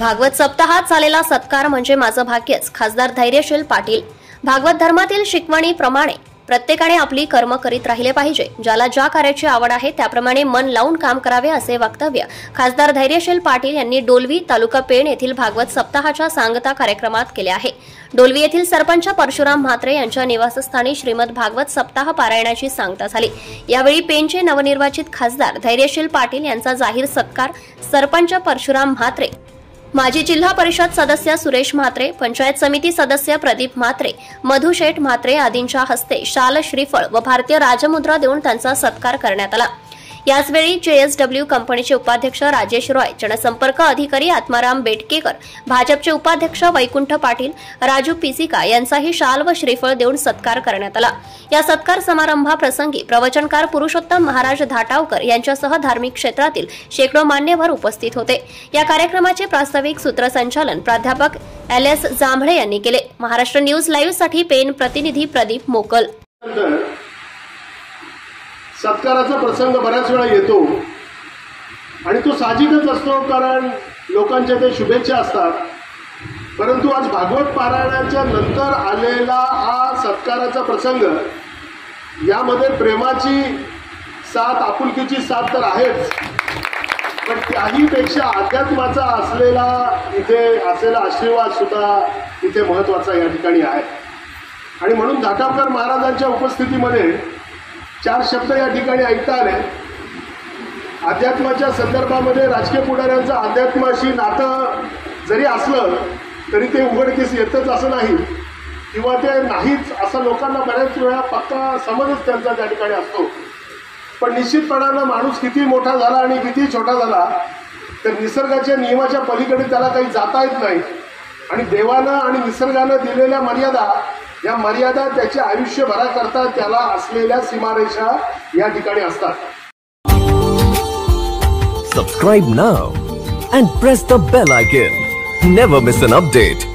भागवत सप्ताहात झालेला सत्कार म्हणजे माझं भाग्यच. खासदार धैर्यशील पाटील. भागवत धर्मातील शिकवणीप्रमाणे प्रत्येकाने आपली कर्म करीत राहिले पाहिजे. ज्याला ज्या कार्याची आवड आहे त्याप्रमाणे मन लावून काम करावे असे वक्तव्य खासदार धैर्यशील पाटील यांनी डोलवी तालुका पेण येथील भागवत सप्ताहाच्या सांगता कार्यक्रमात केले आहे. डोलवी येथील सरपंच परशुराम म्हात्रे यांच्या निवासस्थानी श्रीमद भागवत सप्ताह पारायणाची सांगता झाली. यावेळी पेणचे नवनिर्वाचित खासदार धैर्यशील पाटील यांचा जाहीर सत्कार सरपंच परशुराम म्हात्रे, माजी जिल्हा परिषद सदस्य सुरेश म्हात्रे, पंचायत समिती सदस्य प्रदीप म्हात्रे, मधु शेठ म्हात्रे आदींच्या हस्ते शाल, श्रीफळ व भारतीय राजमुद्रा देऊन त्यांचा सत्कार करण्यात आला. याचवेळी JSW कंपनीचे उपाध्यक्ष राजेश रॉय, जनसंपर्क अधिकारी आत्माराम बेटकेकर, भाजपचे उपाध्यक्ष वैकुंठ पाटील, राजू पिसिका यांचाही शाल व श्रीफळ देऊन सत्कार करण्यात आला. या सत्कार समारंभाप्रसंगी प्रवचनकार पुरुषोत्तम महाराज धाटावकर यांच्यासह धार्मिक क्षेत्रातील शेकडो मान्यवर उपस्थित होते. या कार्यक्रमाचे प्रास्ताविक सूत्रसंचालन प्राध्यापक LS जांभळे यांनी केले. महाराष्ट्र न्यूज लाईव्ह साठी पेन प्रतिनिधी प्रदीप मोकल. सत्काराचा प्रसंग बऱ्याच वेळा येतो आणि तो साहजिकच असतो, कारण लोकांच्या ते शुभेच्छा असतात. परंतु आज भागवत पारायणाच्या नंतर आलेला हा सत्काराचा प्रसंग, यामध्ये प्रेमाची साथ, आपुलकीची साथ तर आहेच, पण त्याहीपेक्षा अध्यात्माचा इथे असलेला आशीर्वाद सुद्धा इथे महत्त्वाचा या ठिकाणी आहे. आणि म्हणून धाटावकर महाराजांच्या उपस्थितीमध्ये 4 शब्द या ठिकाणी ऐकता आले. अध्यात्माच्या संदर्भामध्ये राजकीय पुढाऱ्यांचं अध्यात्माशी नातं जरी असलं तरी ते उघडकीस येतच असं नाही, किंवा ते नाहीच असं लोकांना बऱ्याच वेळा पक्का समजच त्यांचा त्या ठिकाणी असतो. पण निश्चितपणानं माणूस किती मोठा झाला आणि किती छोटा झाला तर निसर्गाच्या नियमाच्या पलीकडे त्याला काही जाता येत नाही. आणि देवानं आणि निसर्गानं दिलेल्या मर्यादा, या मर्यादा त्याच्या आयुष्यभराकरता त्याला असलेल्या सीमारेषा या ठिकाणी असतात. Subscribe now and press the bell icon. Never miss an update.